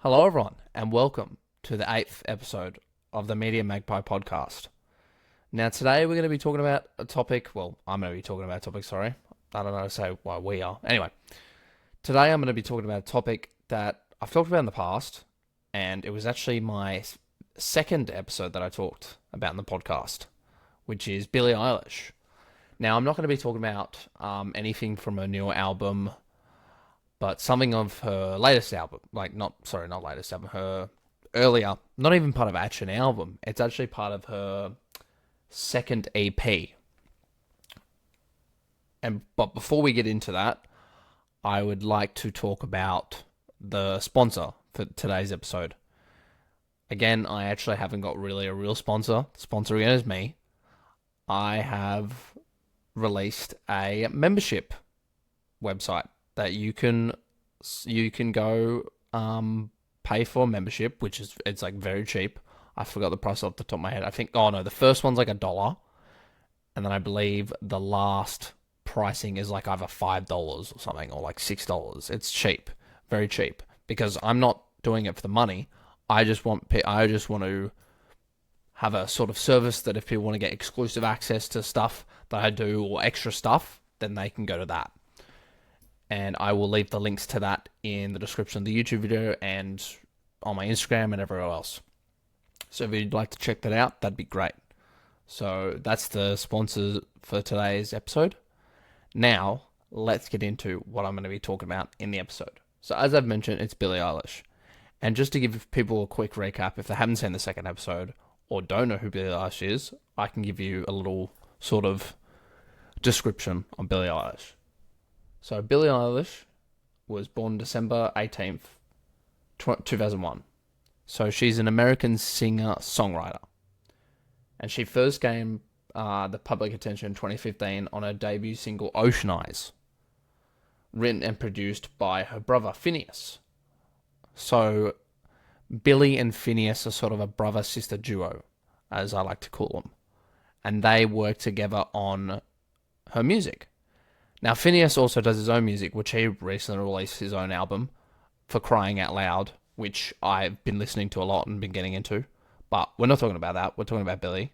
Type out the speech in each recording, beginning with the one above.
Hello, everyone, and welcome to the 8th episode of the Media Magpie podcast. Now, today we're going to be talking about a topic. Well, I'm going to be talking about a topic, sorry. I don't know how to say why we are. Anyway, today I'm going to be talking about a topic that I've talked about in the past, and it was actually my second episode that I talked about in the podcast, which is Billie Eilish. Now, I'm not going to be talking about anything from her newer album, but something of her latest album, not latest album, her earlier, not even part of actually an album. It's actually part of her second EP. But before we get into that, I would like to talk about the sponsor for today's episode. Again, I actually haven't got really a real sponsor. The sponsor again is me. I have released a membership website that you can go pay for a membership, which is it's like very cheap. I forgot the price off the top of my head. I think the first one's like $1, and then I believe the last pricing is like either $5 or something, or like $6. It's cheap, very cheap, because I'm not doing it for the money. I just want to have a sort of service that if people want to get exclusive access to stuff that I do or extra stuff, then they can go to that. And I will leave the links to that in the description of the YouTube video and on my Instagram and everywhere else. So if you'd like to check that out, that'd be great. So that's the sponsor for today's episode. Now, let's get into what I'm going to be talking about in the episode. So as I've mentioned, it's Billie Eilish. And just to give people a quick recap, if they haven't seen the second episode or don't know who Billie Eilish is, I can give you a little sort of description on Billie Eilish. So Billie Eilish was born December 18th, 2001. So she's an American singer-songwriter. And she first gained the public attention in 2015 on her debut single Ocean Eyes, written and produced by her brother Phineas. So Billie and Phineas are sort of a brother-sister duo, as I like to call them. And they work together on her music. Now, Phineas also does his own music, which he recently released his own album, For Crying Out Loud, which I've been listening to a lot and been getting into. But we're not talking about that. We're talking about Billie.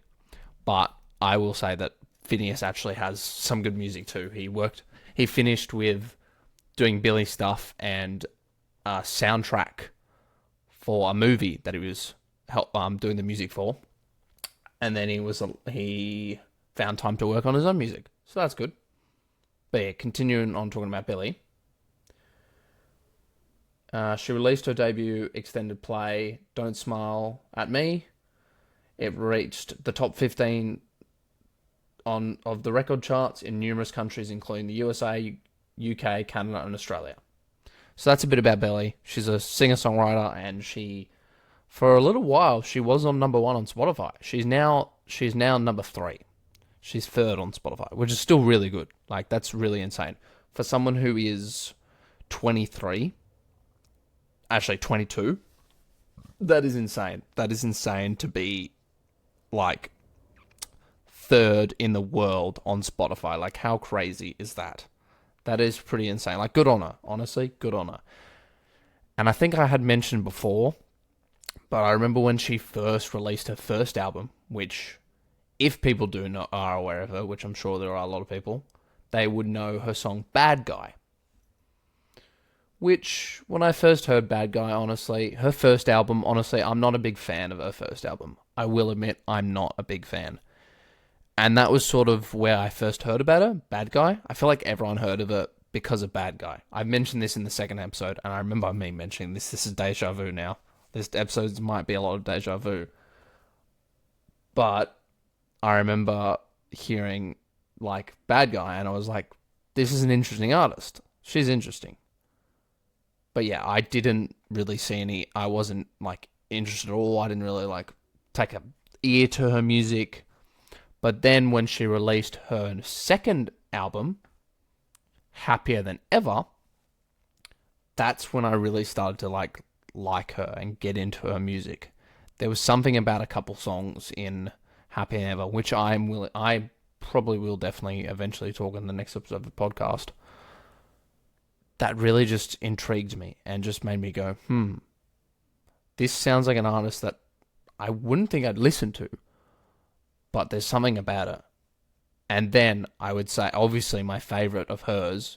But I will say that Phineas actually has some good music too. He finished with doing Billie stuff and a soundtrack for a movie that he was doing the music for. And then he found time to work on his own music. So that's good. But yeah, continuing on talking about Billie. She released her debut extended play, Don't Smile at Me. It reached the top 15 of the record charts in numerous countries, including the USA, UK, Canada, and Australia. So that's a bit about Billie. She's a singer-songwriter, and for a little while, she was on number 1 on Spotify. She's now number 3. She's third on Spotify, which is still really good. Like, that's really insane. For someone who is 23, actually 22, that is insane. That is insane to be, like, third in the world on Spotify. Like, how crazy is that? That is pretty insane. Like, good on her. Honestly, good on her. And I think I had mentioned before, but I remember when she first released her first album, which, if people are aware of her, which I'm sure there are a lot of people, they would know her song Bad Guy. Which, when I first heard Bad Guy, honestly, her first album, honestly, I'm not a big fan of her first album. I will admit, I'm not a big fan. And that was sort of where I first heard about her, Bad Guy. I feel like everyone heard of it because of Bad Guy. I mentioned this in the second episode, and I remember me mentioning this. This is deja vu now. This episode might be a lot of deja vu. But I remember hearing, like, Bad Guy, and I was like, this is an interesting artist. She's interesting. But yeah, I didn't really see I wasn't, like, interested at all. I didn't really, like, take a ear to her music. But then when she released her second album, Happier Than Ever, that's when I really started to, like her and get into her music. There was something about a couple songs in Happier Than Ever, which I probably will definitely eventually talk in the next episode of the podcast, that really just intrigued me and just made me go, this sounds like an artist that I wouldn't think I'd listen to, but there's something about it. And then I would say, obviously, my favorite of hers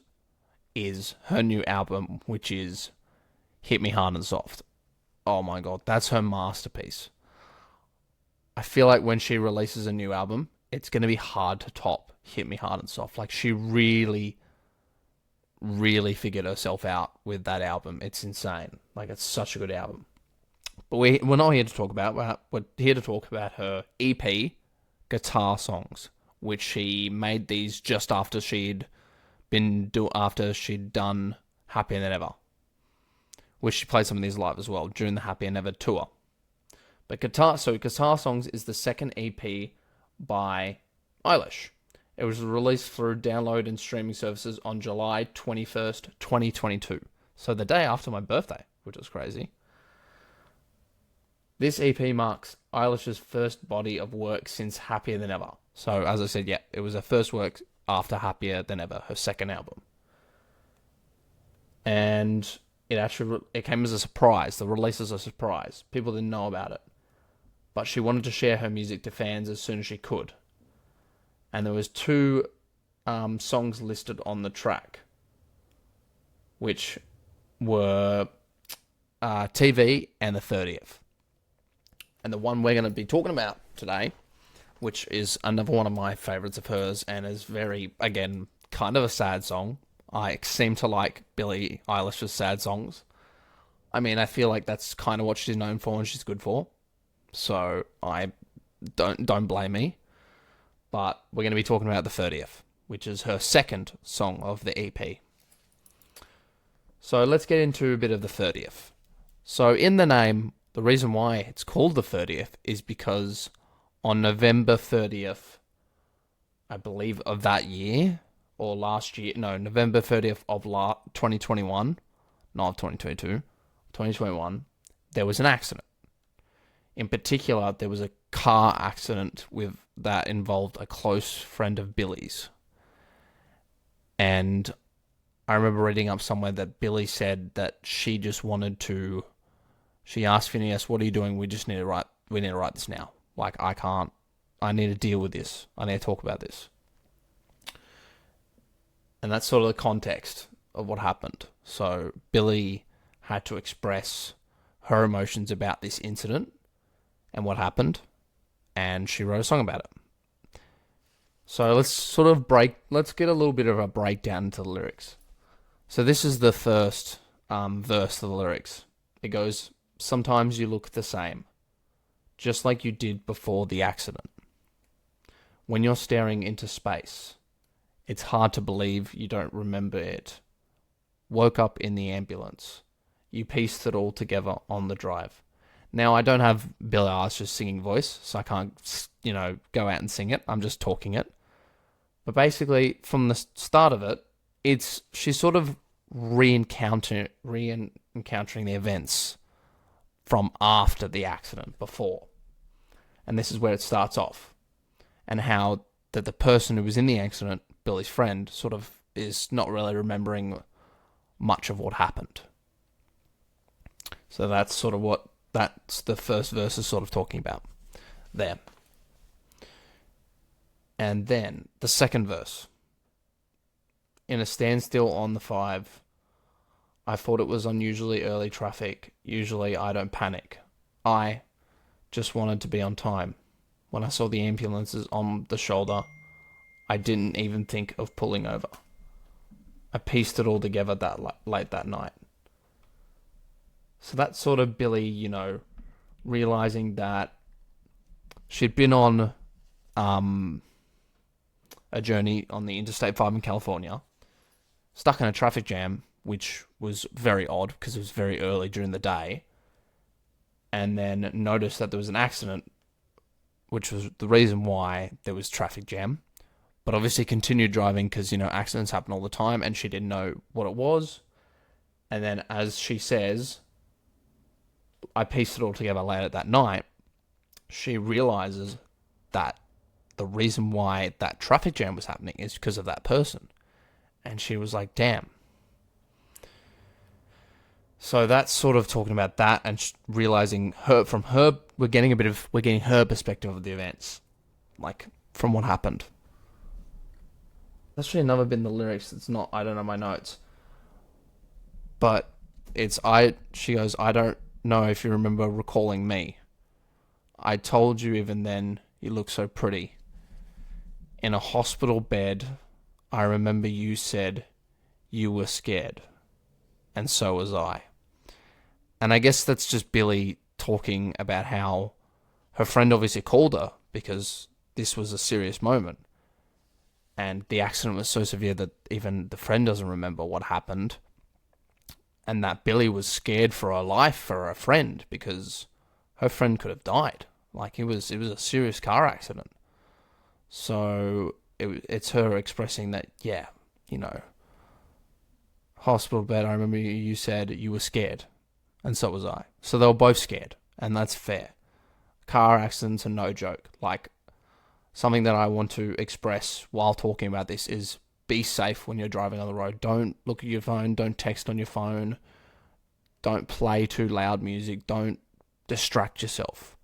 is her new album, which is Hit Me Hard and Soft. Oh my god, that's her masterpiece. I feel like when she releases a new album, it's going to be hard to top Hit Me Hard and Soft. Like, she really, really figured herself out with that album. It's insane. Like, it's such a good album. But we're not here to talk about that. We're here to talk about her EP, Guitar Songs, which she made these just after she'd done Happier Than Ever, which she played some of these live as well during the Happier Than Ever tour. But Guitar Songs is the second EP by Eilish. It was released through download and streaming services on July 21st, 2022. So the day after my birthday, which was crazy. This EP marks Eilish's first body of work since Happier Than Ever. So, as I said, yeah, it was her first work after Happier Than Ever, her second album. And it came as a surprise. The release was a surprise. People didn't know about it. But she wanted to share her music to fans as soon as she could. And there was 2 songs listed on the track, which were TV and the 30th. And the one we're going to be talking about today, which is another one of my favorites of hers, and is very, again, kind of a sad song. I seem to like Billie Eilish's sad songs. I mean, I feel like that's kind of what she's known for and she's good for. So I don't blame me. But we're going to be talking about the 30th, which is her second song of the EP. So let's get into a bit of the 30th. So in the name, the reason why it's called the 30th is because on November 30th, I believe, of that year, or last year, no, November 30th of 2021, not of 2022, 2021, there was an accident. In particular, there was a car accident that involved a close friend of Billie's. And I remember reading up somewhere that Billie said that she just wanted to. She asked Phineas, "What are you doing? We need to write this now. Like, I need to deal with this. I need to talk about this." And that's sort of the context of what happened. So Billie had to express her emotions about this incident and what happened, and she wrote a song about it. So let's get a little bit of a breakdown into the lyrics. So this is the first verse of the lyrics. It goes, "Sometimes you look the same, just like you did before the accident. When you're staring into space, it's hard to believe you don't remember it. Woke up in the ambulance. You pieced it all together on the drive." Now, I don't have Billie Eilish's singing voice, so I can't, go out and sing it. I'm just talking it. But basically, from the start of it, she's sort of re-encountering the events from after the accident, before. And this is where it starts off. And how that the person who was in the accident, Billie's friend, sort of is not really remembering much of what happened. So that's the first verse is sort of talking about there. And then the second verse. "In a standstill on the 5, I thought it was unusually early traffic. Usually I don't panic. I just wanted to be on time. When I saw the ambulances on the shoulder, I didn't even think of pulling over. I pieced it all together late that night." So that's sort of Billie, realizing that she'd been on a journey on the Interstate 5 in California, stuck in a traffic jam, which was very odd because it was very early during the day, and then noticed that there was an accident, which was the reason why there was traffic jam, but obviously continued driving because, accidents happen all the time, and she didn't know what it was. And then, as she says, I pieced it all together later that night, she realizes that the reason why that traffic jam was happening is because of that person. And she was like, damn. So that's sort of talking about that and realizing we're getting her perspective of the events, like from what happened. That's actually another bit in the lyrics. It's not. I don't know my notes, but it's I. She goes, I don't know if you remember recalling me. I told you even then you look so pretty. In a hospital bed, I remember you said you were scared, and so was I. And I guess that's just Billie talking about how her friend obviously called her because this was a serious moment. And the accident was so severe that even the friend doesn't remember what happened. And that Billie was scared for her life for her friend because her friend could have died. Like it was a serious car accident. So it's her expressing that, yeah, you know, hospital bed, I remember you said you were scared, and so was I. So they were both scared, and that's fair. Car accidents are no joke. Like, something that I want to express while talking about this is be safe when you're driving on the road. Don't look at your phone, don't text on your phone, don't play too loud music, don't distract yourself.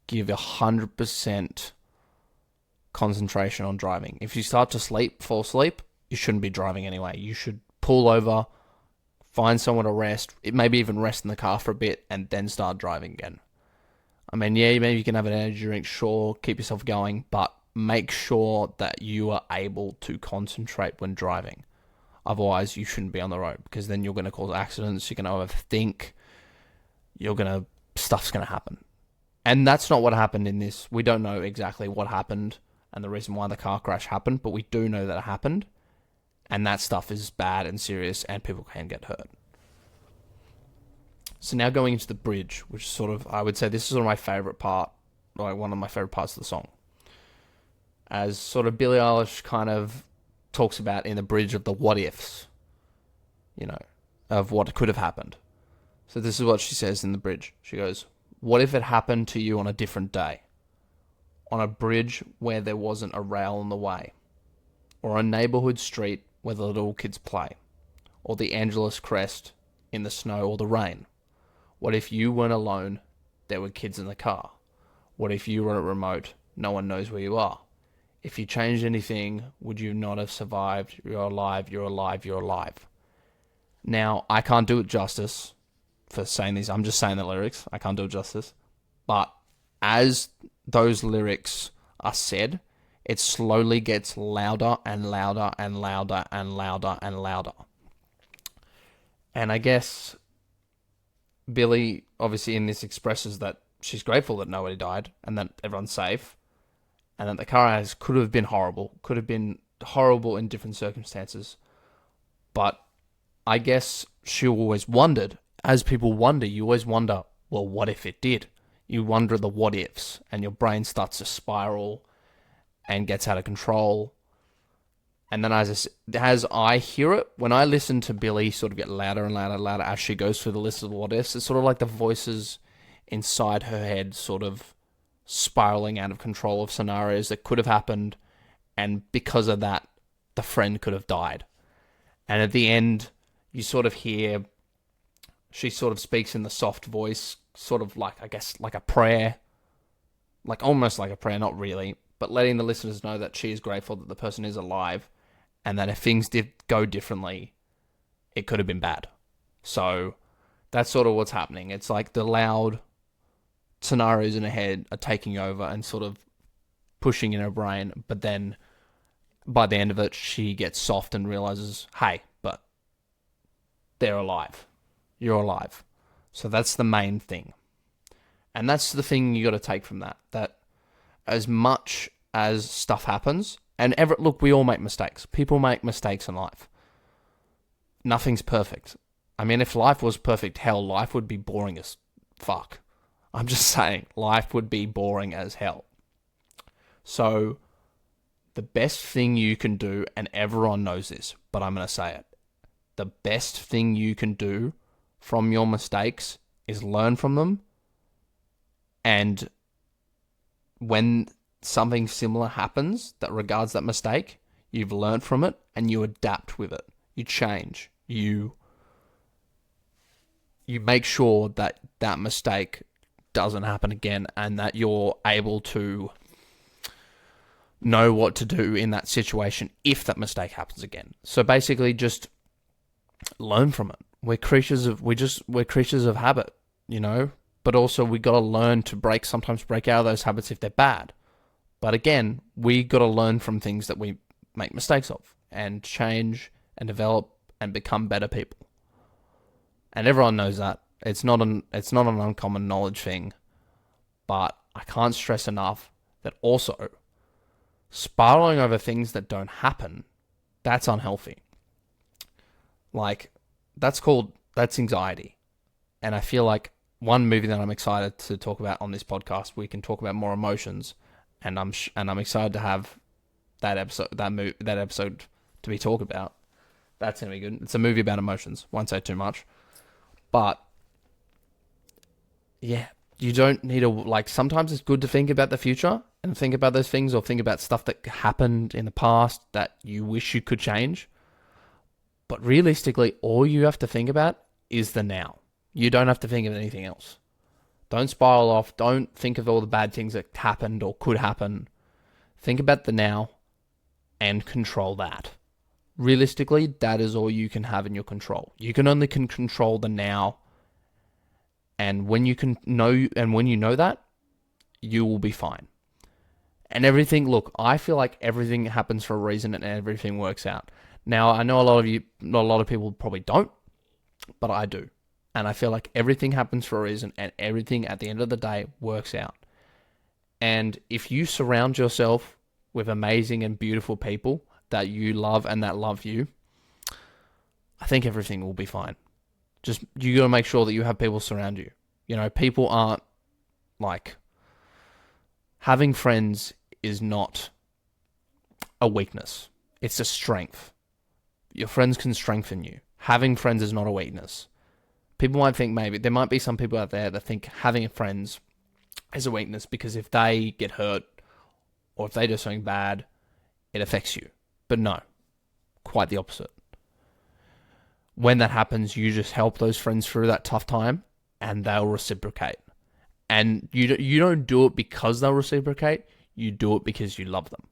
Give 100% concentration on driving. If you start to fall asleep, you shouldn't be driving anyway. You should pull over, find somewhere to rest, maybe even rest in the car for a bit, and then start driving again. I mean, yeah, maybe you can have an energy drink, sure, keep yourself going, but make sure that you are able to concentrate when driving. Otherwise, you shouldn't be on the road because then you're going to cause accidents, you're going to overthink, stuff's going to happen. And that's not what happened in this. We don't know exactly what happened and the reason why the car crash happened, but we do know that it happened. And that stuff is bad and serious and people can get hurt. So now going into the bridge, which sort of, I would say this is sort of my favourite part, like one of my favourite parts of the song. As sort of Billie Eilish kind of talks about in the bridge of the what ifs, of what could have happened. So this is what she says in the bridge. She goes, what if it happened to you on a different day? On a bridge where there wasn't a rail in the way? Or a neighbourhood street where the little kids play? Or the Angeles Crest in the snow or the rain? What if you weren't alone, there were kids in the car? What if you were remote, no one knows where you are? If you changed anything, would you not have survived? You're alive, you're alive, you're alive. Now, I can't do it justice for saying these. I'm just saying the lyrics. I can't do it justice. But as those lyrics are said, it slowly gets louder and louder and louder and louder and louder. And I guess Billie, obviously in this, expresses that she's grateful that nobody died and that everyone's safe and that the car accident could have been horrible in different circumstances. But I guess she always wondered, as people wonder, you always wonder, well, what if it did? You wonder the what ifs and your brain starts to spiral and gets out of control. And then as I hear it, when I listen to Billie sort of get louder and louder and louder as she goes through the list of what ifs, it's sort of like the voices inside her head sort of spiraling out of control of scenarios that could have happened. And because of that, the friend could have died. And at the end, you sort of hear, she sort of speaks in the soft voice, sort of like, I guess, like a prayer. Like almost like a prayer, not really, but letting the listeners know that she is grateful that the person is alive and that if things did go differently, it could have been bad. So that's sort of what's happening. It's like the loud scenarios in her head are taking over and sort of pushing in her brain, but then by the end of it, she gets soft and realizes, hey, but they're alive. You're alive. So that's the main thing. And that's the thing you got to take from that as much as stuff happens, and look, we all make mistakes. People make mistakes in life. Nothing's perfect. I mean, if life was perfect, hell, life would be boring as fuck. I'm just saying, life would be boring as hell. So, the best thing you can do, and everyone knows this, but I'm going to say it. The best thing you can do from your mistakes is learn from them. And when something similar happens that regards that mistake, you've learned from it and you adapt with it. You change. You you make sure that that mistake doesn't happen again, and that you're able to know what to do in that situation if that mistake happens again. So basically, just learn from it. We're creatures of habit, But also we got to learn to sometimes break out of those habits if they're bad. But again, we got to learn from things that we make mistakes of, and change and develop and become better people. And everyone knows that. It's not an uncommon knowledge thing. But I can't stress enough that also spiraling over things that don't happen, that's unhealthy. Like, that's anxiety. And I feel like one movie that I'm excited to talk about on this podcast, we can talk about more emotions, and I'm excited to have that episode to be talked about. That's gonna be good. It's a movie about emotions. Won't say too much, but yeah, you don't need to sometimes it's good to think about the future and think about those things, or think about stuff that happened in the past that you wish you could change. But realistically, all you have to think about is the now. You don't have to think of anything else. Don't spiral off. Don't think of all the bad things that happened or could happen. Think about the now and control that. Realistically, that is all you can have in your control. You can only control the now. And when you know that, you will be fine. And everything, look, I feel like everything happens for a reason and everything works out. Now, I know a lot of people probably don't, but I do. And I feel like everything happens for a reason, and everything at the end of the day works out. And if you surround yourself with amazing and beautiful people that you love and that love you, I think everything will be fine. Just, you got to make sure that you have people surround you. People aren't having friends is not a weakness. It's a strength. Your friends can strengthen you. Having friends is not a weakness. People might think there might be some people out there that think having friends is a weakness because if they get hurt or if they do something bad, it affects you. But no, quite the opposite. When that happens, you just help those friends through that tough time and they'll reciprocate. And you don't do it because they'll reciprocate. You do it because you love them.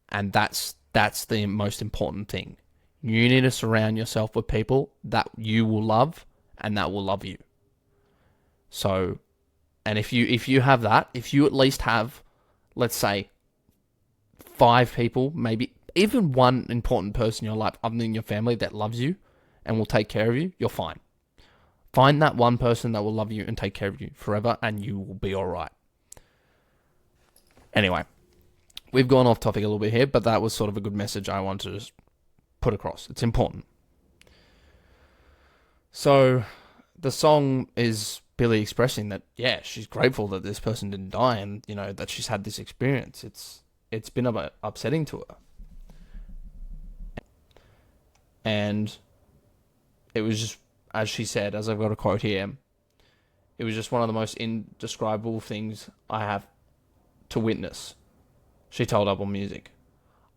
And that's the most important thing. You need to surround yourself with people that you will love and that will love you. So, and if you have that, if you at least have, let's say, 5 people, maybe even one important person in your life other than your family that loves you and will take care of you, you're fine. Find that one person that will love you and take care of you forever, and you will be all right. Anyway, we've gone off topic a little bit here, but that was sort of a good message I wanted to just put across. It's important. So, the song is Billie expressing that, yeah, she's grateful that this person didn't die and, that she's had this experience. It's been upsetting to her. And it was just, as she said, as I've got a quote here, it was just one of the most indescribable things I have to witness, she told Apple Music.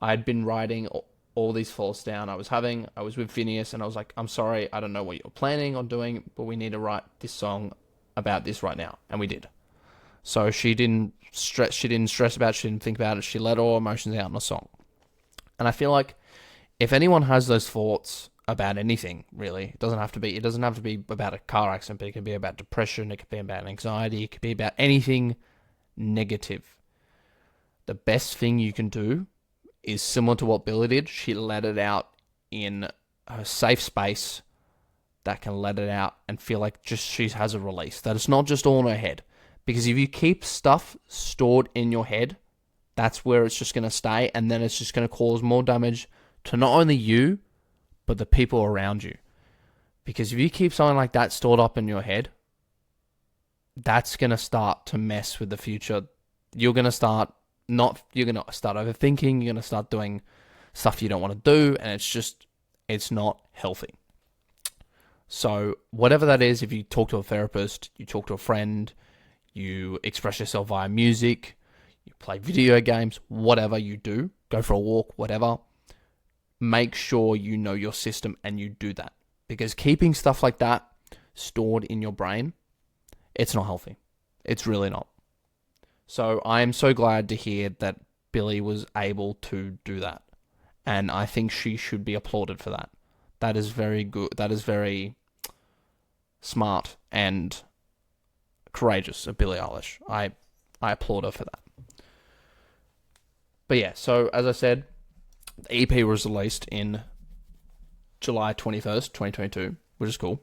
I had been writing all these thoughts down I was with Phineas, and I was like, I'm sorry, I don't know what you're planning on doing, but we need to write this song about this right now. And we did. So she didn't stress about it, she didn't think about it, she let all emotions out in a song. And I feel like if anyone has those thoughts about anything, really, it doesn't have to be about a car accident, but it could be about depression, it could be about anxiety, it could be about anything negative. The best thing you can do is similar to what Billie did. She let it out in a safe space that can let it out and feel like just she has a release. That it's not just all in her head. Because if you keep stuff stored in your head, that's where it's just going to stay, and then it's just going to cause more damage to not only you, but the people around you. Because if you keep something like that stored up in your head, that's going to start to mess with the future. You're going to start overthinking, you're going to start doing stuff you don't want to do, and it's not healthy. So whatever that is, if you talk to a therapist, you talk to a friend, you express yourself via music, you play video games, whatever you do, go for a walk, whatever, make sure you know your system and you do that. Because keeping stuff like that stored in your brain, it's not healthy. It's really not. So I am so glad to hear that Billie was able to do that. And I think she should be applauded for that. That is very good. That is very smart and courageous of Billie Eilish. I applaud her for that. But yeah, so as I said, the EP was released in July 21st, 2022, which is cool.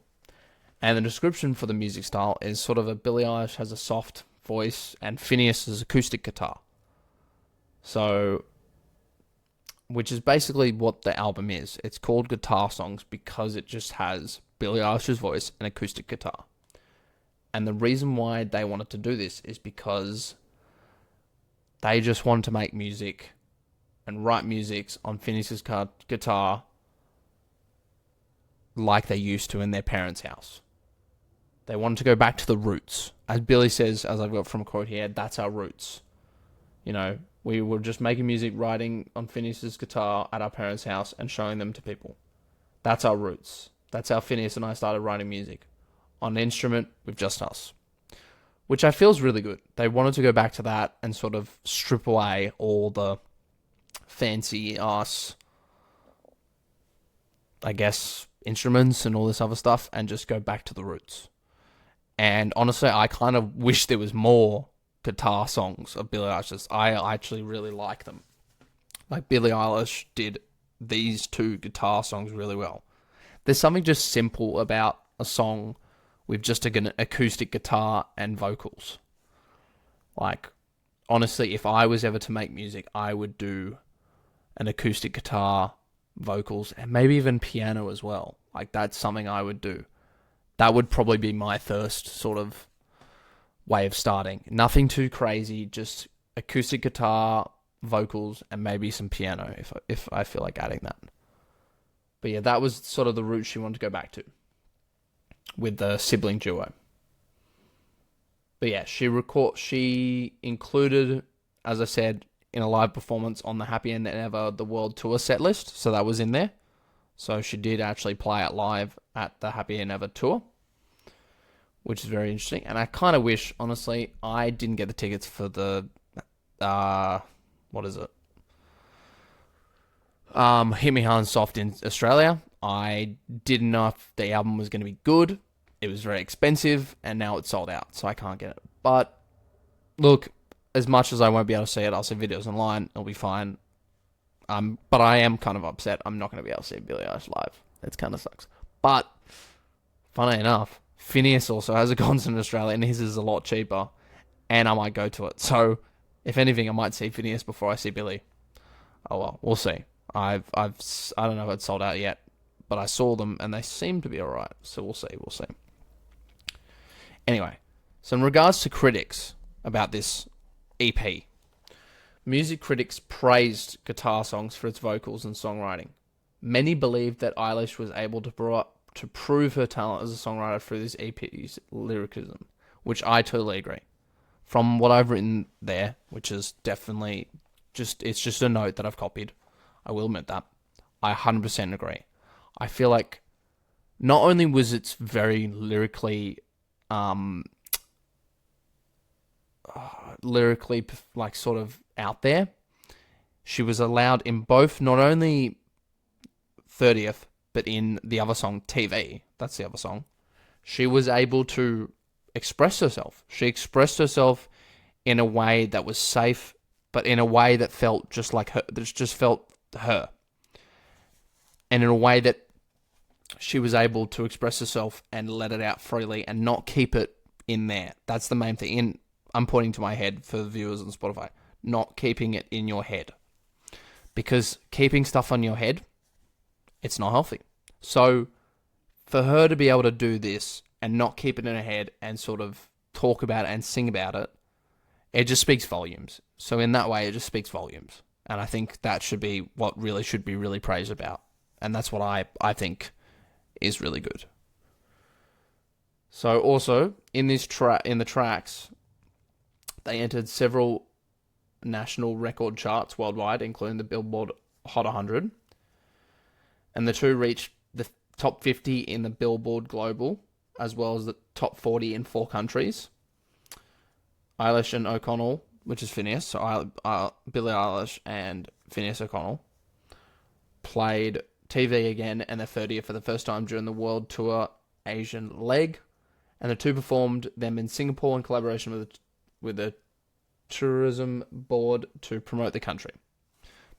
And the description for the music style is sort of a Billie Eilish has a soft voice and Phineas's acoustic guitar. So, which is basically what the album is. It's called Guitar Songs because it just has Billie Eilish's voice and acoustic guitar. And the reason why they wanted to do this is because they just wanted to make music and write music on Phineas's guitar like they used to in their parents' house. They wanted to go back to the roots. As Billie says, as I've got from a quote here, that's our roots. You know, we were just making music, writing on Phineas's guitar at our parents' house and showing them to people. That's our roots. That's how Phineas and I started writing music. On an instrument with just us. Which I feel is really good. They wanted to go back to that and sort of strip away all the fancy ass, I guess, instruments and all this other stuff and just go back to the roots. And honestly, I kind of wish there was more guitar songs of Billie Eilish. I actually really like them. Like Billie Eilish did these two guitar songs really well. There's something just simple about a song with just an acoustic guitar and vocals. Like, honestly, if I was ever to make music, I would do an acoustic guitar, vocals, and maybe even piano as well. Like, that's something I would do. That would probably be my first sort of way of starting. Nothing too crazy, just acoustic guitar, vocals, and maybe some piano if I feel like adding that. But yeah, that was sort of the route she wanted to go back to with the sibling duo. But yeah, she included, as I said, in a live performance on the Happy End Than Ever the World Tour set list, so that was in there. So she did actually play it live at the Happy End Ever tour, which is very interesting. And I kind of wish, honestly, I didn't get the tickets for the, what is it? Hit Me Hard and Soft in Australia. I didn't know if the album was going to be good. It was very expensive, and now it's sold out, so I can't get it. But, look, as much as I won't be able to see it, I'll see videos online. It'll be fine. But I am kind of upset. I'm not going to be able to see Billie Eilish live. It kind of sucks. But, funny enough, Phineas also has a concert in Australia, and his is a lot cheaper, and I might go to it. So, if anything, I might see Phineas before I see Billie. Oh well, we'll see. I don't know if it's sold out yet, but I saw them, and they seem to be alright. So we'll see. Anyway, so in regards to critics about this EP, music critics praised Guitar Songs for its vocals and songwriting. Many believed that Eilish was able to prove her talent as a songwriter through this EP's lyricism, which I totally agree. From what I've written there, which is definitely it's just a note that I've copied, I will admit that, I 100% agree. I feel like not only was it very lyrically like sort of out there, she was allowed in both, not only 30th, but in the other song, TV, that's the other song, she was able to express herself. She expressed herself in a way that was safe, but in a way that felt just like her, that just felt her. And in a way that she was able to express herself and let it out freely and not keep it in there. That's the main thing. I'm pointing to my head for the viewers on Spotify. Not keeping it in your head. Because keeping stuff on your head, it's not healthy. So, for her to be able to do this and not keep it in her head and sort of talk about it and sing about it, it just speaks volumes. So in that way, it just speaks volumes. And I think that should be what really should be really praised about. And that's what I think is really good. So also, in this in the tracks, they entered several national record charts worldwide, including the Billboard Hot 100. And the two reached the top 50 in the Billboard Global as well as the top 40 in 4 countries. Eilish and O'Connell, which is Phineas, so Billie Eilish and Phineas O'Connell, played TV again and their 30th for the first time during the World Tour Asian leg, and the two performed them in Singapore in collaboration with the tourism board to promote the country.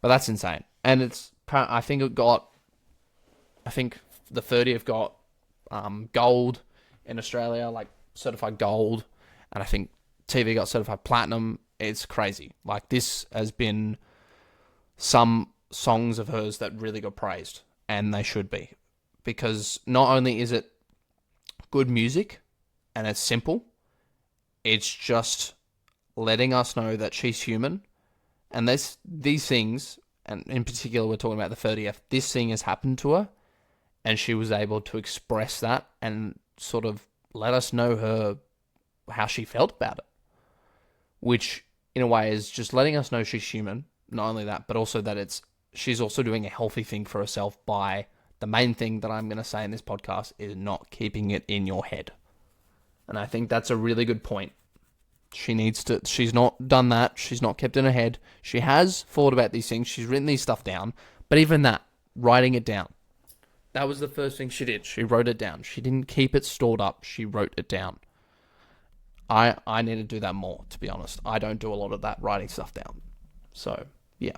But that's insane, and I think the 30th got gold in Australia, like certified gold, and I think TV got certified platinum. It's crazy. Like, this has been some songs of hers that really got praised, and they should be, because not only is it good music and it's simple, it's just letting us know that she's human, and these things, and in particular we're talking about the 30th, this thing has happened to her, and she was able to express that and sort of let us know how she felt about it, which in a way is just letting us know she's human. Not only that, but also that she's also doing a healthy thing for herself by the main thing that I'm going to say in this podcast is not keeping it in your head. And I think that's a really good point. She's not done that. She's not kept in her head. She has thought about these things. She's written these stuff down. But even that, writing it down, that was the first thing she did. She wrote it down. She didn't keep it stored up. She wrote it down. I need to do that more, to be honest. I don't do a lot of that, writing stuff down. So, yeah.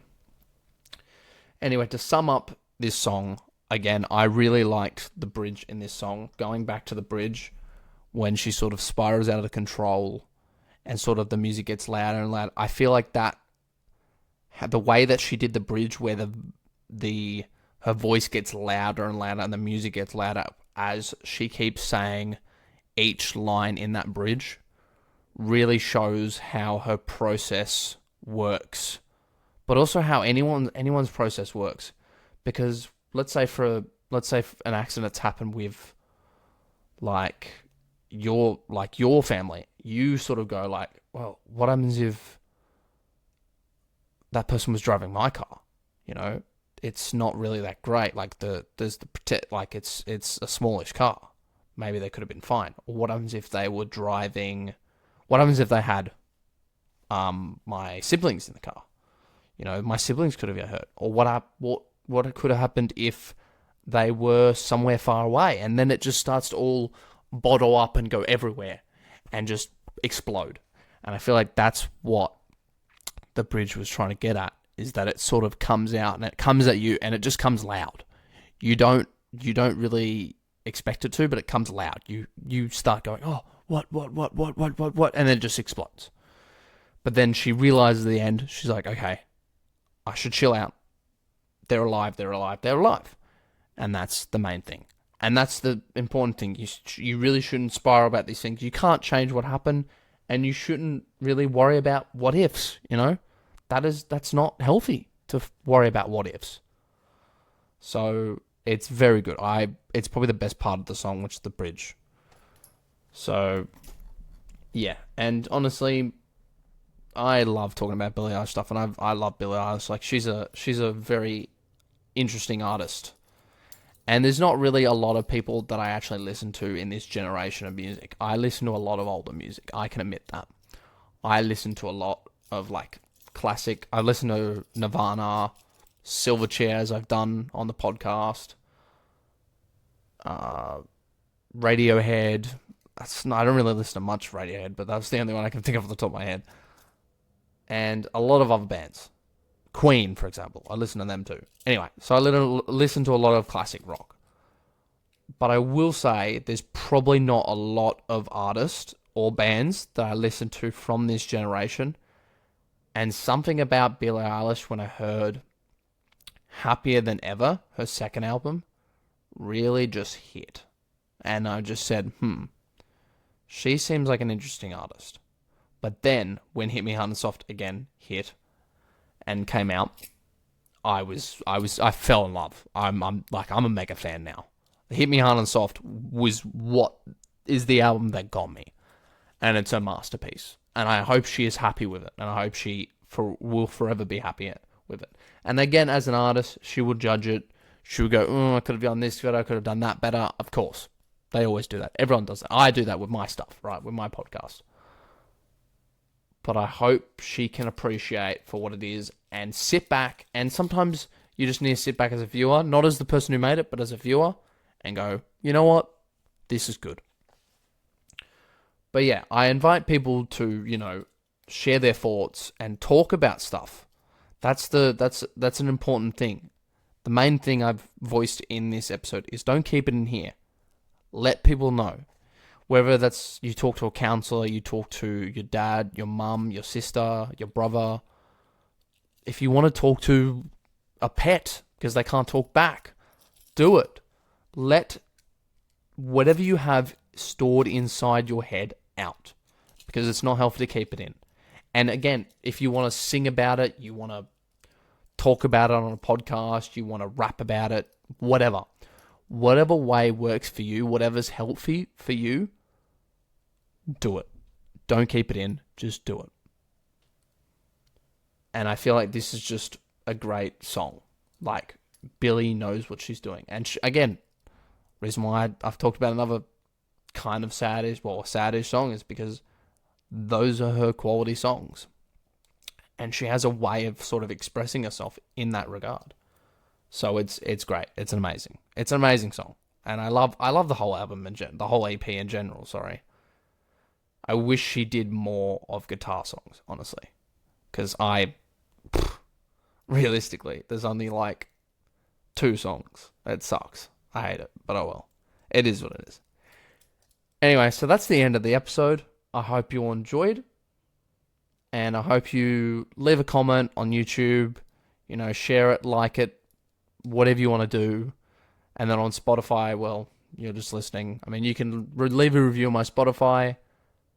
Anyway, to sum up this song, again, I really liked the bridge in this song. Going back to the bridge, when she sort of spirals out of control and sort of the music gets louder and louder, I feel like that, the way that she did the bridge where her voice gets louder and louder and the music gets louder as she keeps saying each line in that bridge, really shows how her process works, but also how anyone's process works. Because let's say an accident's happened with your family, you sort of go like, well, what happens if that person was driving my car? You know, it's not really that great. Like it's a smallish car. Maybe they could have been fine. Or what happens if they were driving? What happens if they had my siblings in the car? You know, my siblings could have got hurt. Or what could have happened if they were somewhere far away, and then it just starts to all bottle up and go everywhere and just explode. And I feel like that's what the bridge was trying to get at, is that it sort of comes out and it comes at you and it just comes loud. You don't really expect it to, but it comes loud. You start going, oh, what, and then it just explodes. But then she realizes at the end, she's like, okay, I should chill out. They're alive. And that's the main thing. And that's the important thing. You really shouldn't spiral about these things. You can't change what happened, and you shouldn't really worry about what ifs, you know? That's not healthy to worry about what ifs. So it's very good. It's probably the best part of the song, which is the bridge. So, yeah. And honestly, I love talking about Billie Eilish stuff, and I love Billie Eilish. Like, she's a very interesting artist. And there's not really a lot of people that I actually listen to in this generation of music. I listen to a lot of older music. I can admit that. I listen to a lot of, like, classic. I listen to Nirvana, Silverchair, as I've done on the podcast, Radiohead. I don't really listen to much Radiohead, but that's the only one I can think of off the top of my head. And a lot of other bands. Queen, for example. I listen to them too. Anyway, so I listen to a lot of classic rock. But I will say there's probably not a lot of artists or bands that I listen to from this generation. And something about Billie Eilish, when I heard Happier Than Ever, her second album, really just hit. And I just said, she seems like an interesting artist. But then, when Hit Me Hard and Soft again hit and came out, I fell in love. I'm a mega fan now. Hit Me Hard and Soft was what is the album that got me. And it's a masterpiece. And I hope she is happy with it. And I hope she will forever be happy with it. And again, as an artist, she will judge it. She will go, I could have done this better, I could have done that better. Of course. They always do that. Everyone does that. I do that with my stuff, right? With my podcast. But I hope she can appreciate for what it is and sit back. And sometimes you just need to sit back as a viewer, not as the person who made it, but as a viewer, and go, you know what? This is good. But yeah, I invite people to, share their thoughts and talk about stuff. That's an important thing. The main thing I've voiced in this episode is don't keep it in here. Let people know. Whether that's you talk to a counselor, you talk to your dad, your mum, your sister, your brother. If you want to talk to a pet because they can't talk back, do it. Let whatever you have stored inside your head out, because it's not healthy to keep it in. And again, if you want to sing about it, you want to talk about it on a podcast, you want to rap about it, whatever way works for you, whatever's healthy for you, do it. Don't keep it in, just do it. And I feel like this is just a great song. Like, Billie knows what she's doing. And again, reason why I've talked about another kind of sad-ish song is because those are her quality songs. And she has a way of sort of expressing herself in that regard. So it's great. It's an amazing song. And I love the whole album the whole EP in general, sorry. I wish she did more of guitar songs, honestly. Because realistically, there's only like 2 songs. It sucks. I hate it, but oh well. It is what it is. Anyway, so that's the end of the episode. I hope you all enjoyed. And I hope you leave a comment on YouTube, share it, like it, whatever you want to do. And then on Spotify, well, you're just listening. I mean, you can leave a review on my Spotify.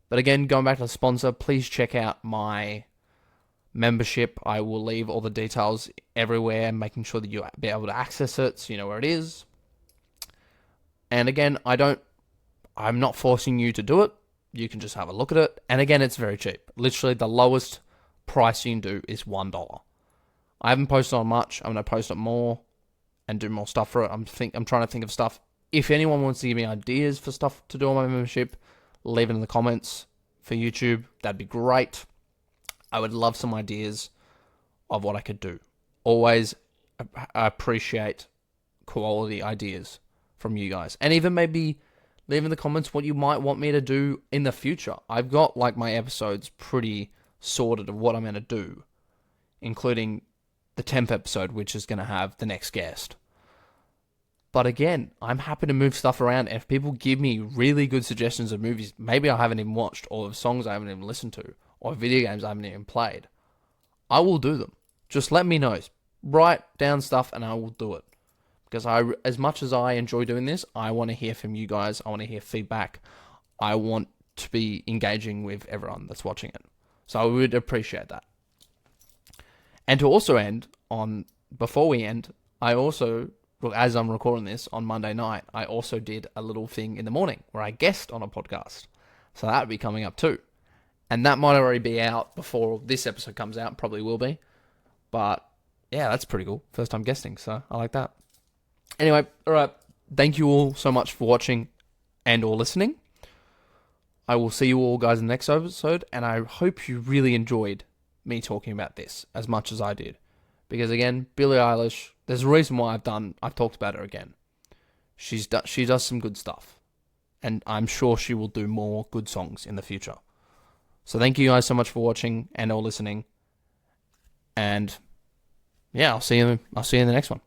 But again, going back to the sponsor, please check out my membership. I will leave all the details everywhere, making sure that you'll be able to access it so you know where it is. And again, I'm not forcing you to do it. You can just have a look at it. And again, it's very cheap. Literally, the lowest price you can do is $1. I haven't posted on much. I'm going to post it more and do more stuff for it. I'm trying to think of stuff. If anyone wants to give me ideas for stuff to do on my membership, leave it in the comments for YouTube. That'd be great. I would love some ideas of what I could do. Always appreciate quality ideas from you guys. And even maybe leave in the comments what you might want me to do in the future. I've got my episodes pretty sorted of what I'm going to do, including the 10th episode, which is going to have the next guest. But again, I'm happy to move stuff around. If people give me really good suggestions of movies maybe I haven't even watched, or of songs I haven't even listened to, or video games I haven't even played, I will do them. Just let me know. Write down stuff and I will do it. Because as much as I enjoy doing this, I want to hear from you guys. I want to hear feedback. I want to be engaging with everyone that's watching it. So I would appreciate that. And to also before we end, I also, as I'm recording this on Monday night, I also did a little thing in the morning where I guest on a podcast. So that would be coming up too. And that might already be out before this episode comes out. Probably will be. But yeah, that's pretty cool. First time guesting, so I like that. Anyway, alright. Thank you all so much for watching and or listening. I will see you all guys in the next episode, and I hope you really enjoyed me talking about this as much as I did. Because again, Billie Eilish, there's a reason why I've talked about her again. She does some good stuff. And I'm sure she will do more good songs in the future. So thank you guys so much for watching and or listening. And yeah, I'll see you in the next one.